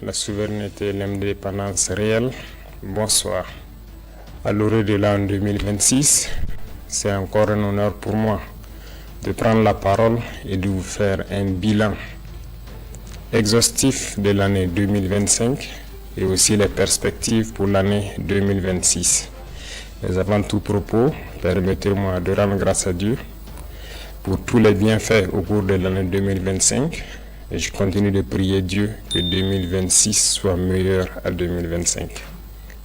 La souveraineté et l'indépendance réelle. Bonsoir. À l'orée de l'an 2026, c'est encore un honneur pour moi de prendre la parole et de vous faire un bilan exhaustif de l'année 2025 et aussi les perspectives pour l'année 2026. Mais avant tout propos, permettez-moi de rendre grâce à Dieu pour tous les bienfaits au cours de l'année 2025 et je continue de prier Dieu que 2026 soit meilleur à 2025.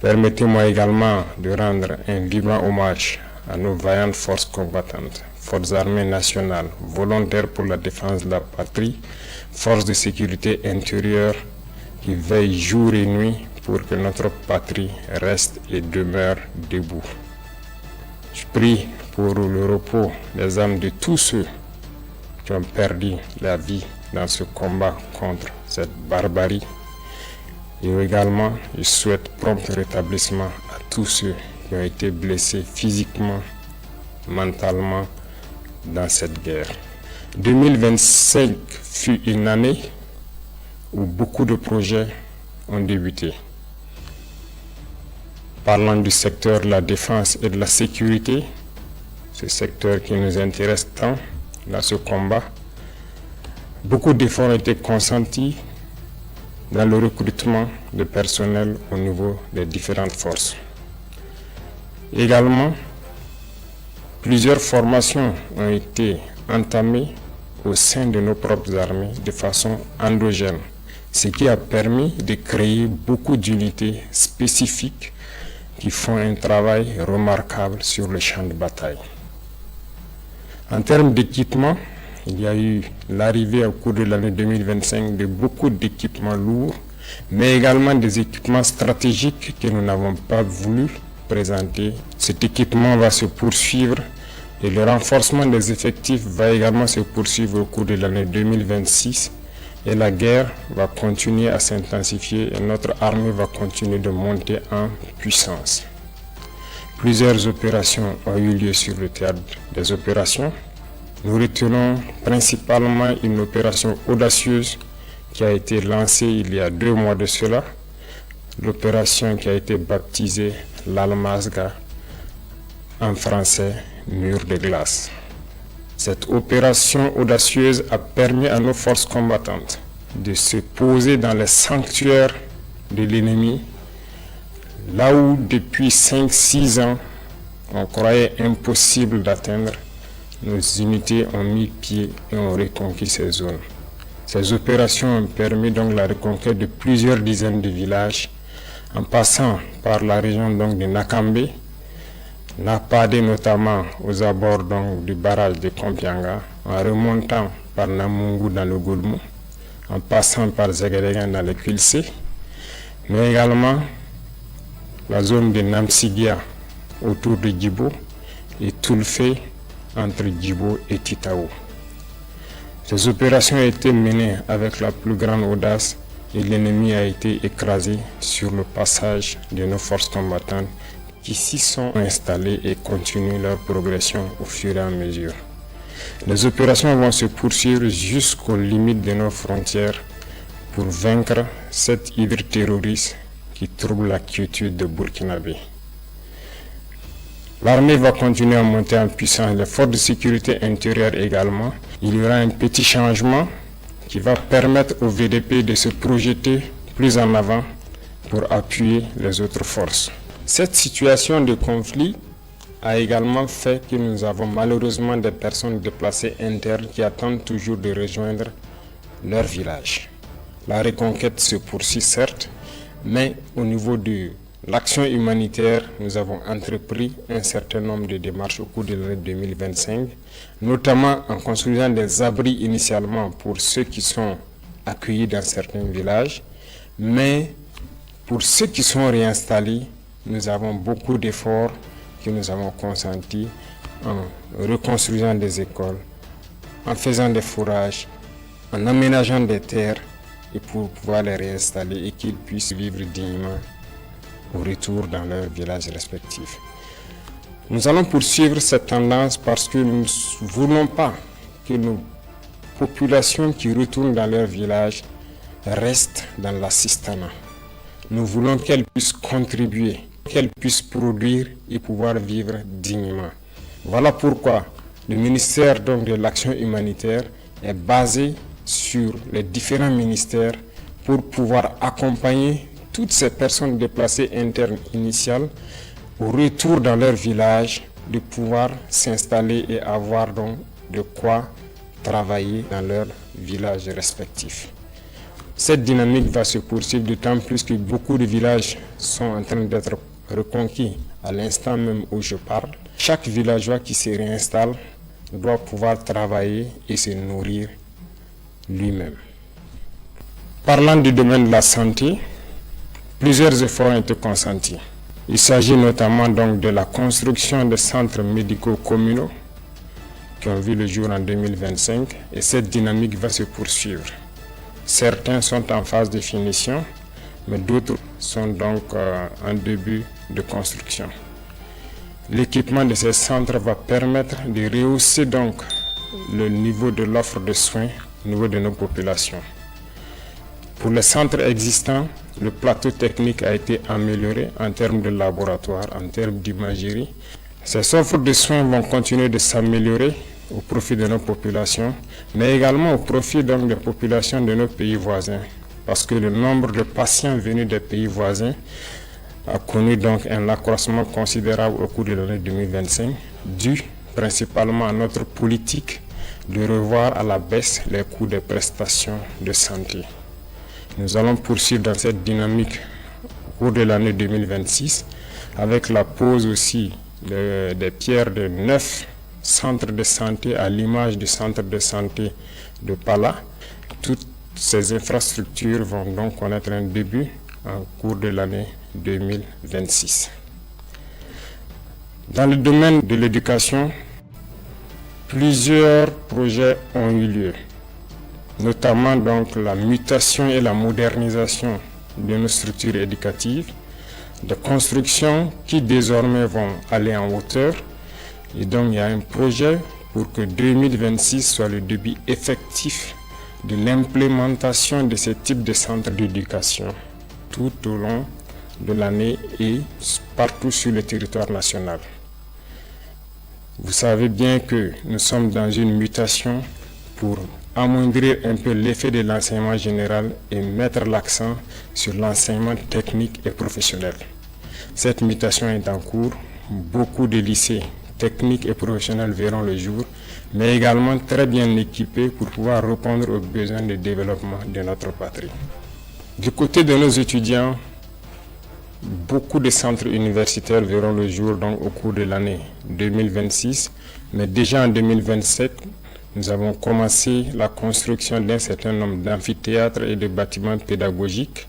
Permettez-moi également de rendre un vibrant hommage à nos vaillantes forces combattantes, forces armées nationales, volontaires pour la défense de la patrie, forces de sécurité intérieure qui veillent jour et nuit pour que notre patrie reste et demeure debout. Je prie pour le repos des âmes de tous ceux qui ont perdu la vie dans ce combat contre cette barbarie. Et également, je souhaite prompt rétablissement à tous ceux qui ont été blessés physiquement, mentalement dans cette guerre. 2025 fut une année où beaucoup de projets ont débuté. Parlant du secteur de la défense et de la sécurité, ce secteur qui nous intéresse tant dans ce combat, beaucoup d'efforts ont été consentis dans le recrutement de personnel au niveau des différentes forces. Également, plusieurs formations ont été entamées au sein de nos propres armées de façon endogène, ce qui a permis de créer beaucoup d'unités spécifiques qui font un travail remarquable sur le champ de bataille. En termes d'équipement, il y a eu l'arrivée au cours de l'année 2025 de beaucoup d'équipements lourds, mais également des équipements stratégiques que nous n'avons pas voulu présenter. Cet équipement va se poursuivre et le renforcement des effectifs va également se poursuivre au cours de l'année 2026 et la guerre va continuer à s'intensifier et notre armée va continuer de monter en puissance. Plusieurs opérations ont eu lieu sur le théâtre des opérations. Nous retenons principalement une opération audacieuse qui a été lancée il y a 2 mois de cela, l'opération qui a été baptisée l'Almazga, en français mur de glace. Cette opération audacieuse a permis à nos forces combattantes de se poser dans les sanctuaires de l'ennemi, là où depuis 5-6 ans on croyait impossible d'atteindre. Nos unités ont mis pied et ont reconquis ces zones. Ces opérations ont permis donc la reconquête de plusieurs dizaines de villages, en passant par la région donc de Nakambe, Napade notamment aux abords donc du barrage de Kompianga, en remontant par Namungu dans le Goulmou, en passant par Zegeregan dans le Kilsé, mais également la zone de Namsigia autour de Djibo et Toulfé entre Djibo et Titao. Ces opérations ont été menées avec la plus grande audace et l'ennemi a été écrasé sur le passage de nos forces combattantes qui s'y sont installées et continuent leur progression au fur et à mesure. Les opérations vont se poursuivre jusqu'aux limites de nos frontières pour vaincre cette hydre terroriste qui trouble la quiétude de Burkinabé. L'armée va continuer à monter en puissance, les forces de sécurité intérieure également. Il y aura un petit changement qui va permettre au VDP de se projeter plus en avant pour appuyer les autres forces. Cette situation de conflit a également fait que nous avons malheureusement des personnes déplacées internes qui attendent toujours de rejoindre leur village. La reconquête se poursuit certes, mais au niveau de l'action humanitaire, nous avons entrepris un certain nombre de démarches au cours de l'année 2025, notamment en construisant des abris initialement pour ceux qui sont accueillis dans certains villages, mais pour ceux qui sont réinstallés, nous avons beaucoup d'efforts que nous avons consentis en reconstruisant des écoles, en faisant des fourrages, en aménageant des terres et pour pouvoir les réinstaller et qu'ils puissent vivre dignement au retour dans leurs villages respectifs. Nous allons poursuivre cette tendance parce que nous ne voulons pas que nos populations qui retournent dans leurs villages reste dans l'assistanat. Nous voulons qu'elle puisse contribuer, qu'elle puisse produire et pouvoir vivre dignement. Voilà pourquoi le ministère donc, de l'Action humanitaire est basé sur les différents ministères pour pouvoir accompagner toutes ces personnes déplacées internes initiales au retour dans leur village, de pouvoir s'installer et avoir donc de quoi travailler dans leur village respectif. Cette dynamique va se poursuivre d'autant plus que beaucoup de villages sont en train d'être reconquis à l'instant même où je parle. Chaque villageois qui se réinstalle doit pouvoir travailler et se nourrir lui-même. Parlant du domaine de la santé, plusieurs efforts ont été consentis. Il s'agit notamment donc de la construction de centres médicaux communaux qui ont vu le jour en 2025 et cette dynamique va se poursuivre. Certains sont en phase de finition, mais d'autres sont donc en début de construction. L'équipement de ces centres va permettre de rehausser donc le niveau de l'offre de soins au niveau de nos populations. Pour les centres existants, le plateau technique a été amélioré en termes de laboratoire, en termes d'imagerie. Ces offres de soins vont continuer de s'améliorer au profit de nos populations, mais également au profit donc des populations de nos pays voisins, parce que le nombre de patients venus des pays voisins a connu donc un accroissement considérable au cours de l'année 2025, dû principalement à notre politique de revoir à la baisse les coûts des prestations de santé. Nous allons poursuivre dans cette dynamique au cours de l'année 2026 avec la pose aussi des pierres de 9 centres de santé à l'image du centre de santé de Pala. Toutes ces infrastructures vont donc connaître un début en cours de l'année 2026. Dans le domaine de l'éducation, plusieurs projets ont eu lieu, notamment donc la mutation et la modernisation de nos structures éducatives, des constructions qui désormais vont aller en hauteur. Et donc il y a un projet pour que 2026 soit le début effectif de l'implémentation de ce type de centres d'éducation tout au long de l'année et partout sur le territoire national. Vous savez bien que nous sommes dans une mutation pour amoindrir un peu l'effet de l'enseignement général et mettre l'accent sur l'enseignement technique et professionnel. Cette mutation est en cours. Beaucoup de lycées techniques et professionnels verront le jour, mais également très bien équipés pour pouvoir répondre aux besoins de développement de notre patrie. Du côté de nos étudiants, beaucoup de centres universitaires verront le jour donc au cours de l'année 2026, mais déjà en 2027, nous avons commencé la construction d'un certain nombre d'amphithéâtres et de bâtiments pédagogiques.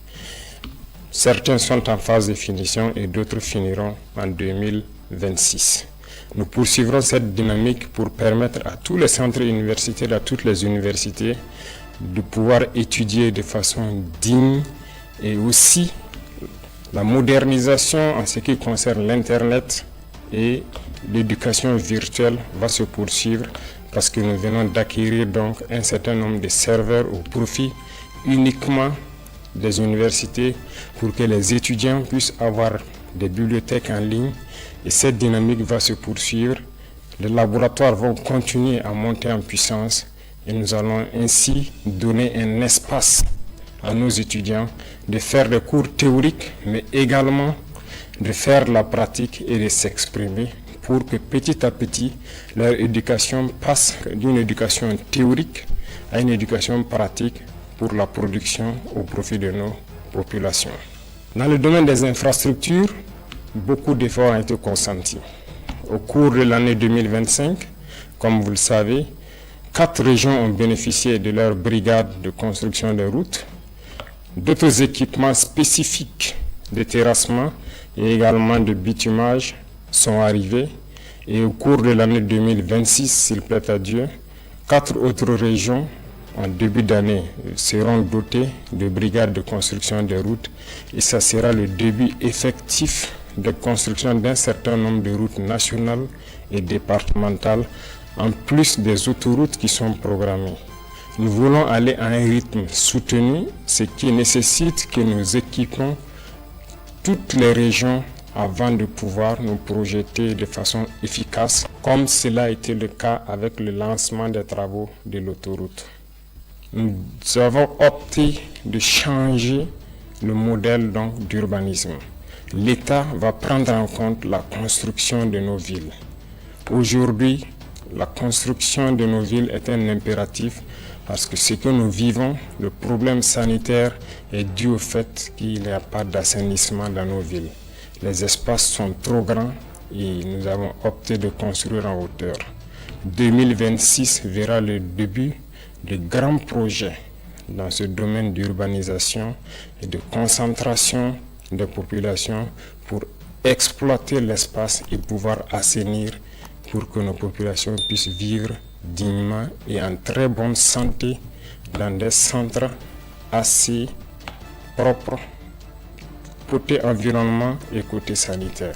Certains sont en phase de finition et d'autres finiront en 2026. Nous poursuivrons cette dynamique pour permettre à tous les centres universitaires, à toutes les universités, de pouvoir étudier de façon digne et aussi la modernisation en ce qui concerne l'Internet et l'éducation virtuelle va se poursuivre parce que nous venons d'acquérir donc un certain nombre de serveurs au profit uniquement des universités pour que les étudiants puissent avoir des bibliothèques en ligne et cette dynamique va se poursuivre. Les laboratoires vont continuer à monter en puissance et nous allons ainsi donner un espace à nos étudiants de faire des cours théoriques mais également de faire la pratique et de s'exprimer pour que petit à petit leur éducation passe d'une éducation théorique à une éducation pratique pour la production au profit de nos populations. Dans le domaine des infrastructures, beaucoup d'efforts ont été consentis. Au cours de l'année 2025, comme vous le savez, 4 régions ont bénéficié de leur brigade de construction de routes. D'autres équipements spécifiques de terrassement et également de bitumage sont arrivés. Et au cours de l'année 2026, s'il plaît à Dieu, 4 autres régions en début d'année seront dotées de brigades de construction de routes et ça sera le début effectif de construction d'un certain nombre de routes nationales et départementales en plus des autoroutes qui sont programmées. Nous voulons aller à un rythme soutenu, ce qui nécessite que nous équipons toutes les régions avant de pouvoir nous projeter de façon efficace, comme cela a été le cas avec le lancement des travaux de l'autoroute. Nous avons opté de changer le modèle d'urbanisme. L'État va prendre en compte la construction de nos villes. Aujourd'hui, la construction de nos villes est un impératif parce que ce que nous vivons, le problème sanitaire est dû au fait qu'il n'y a pas d'assainissement dans nos villes. Les espaces sont trop grands et nous avons opté de construire en hauteur. 2026 verra le début de grands projets dans ce domaine d'urbanisation et de concentration des populations pour exploiter l'espace et pouvoir assainir pour que nos populations puissent vivre dignement et en très bonne santé dans des centres assez propres côté environnement et côté sanitaire.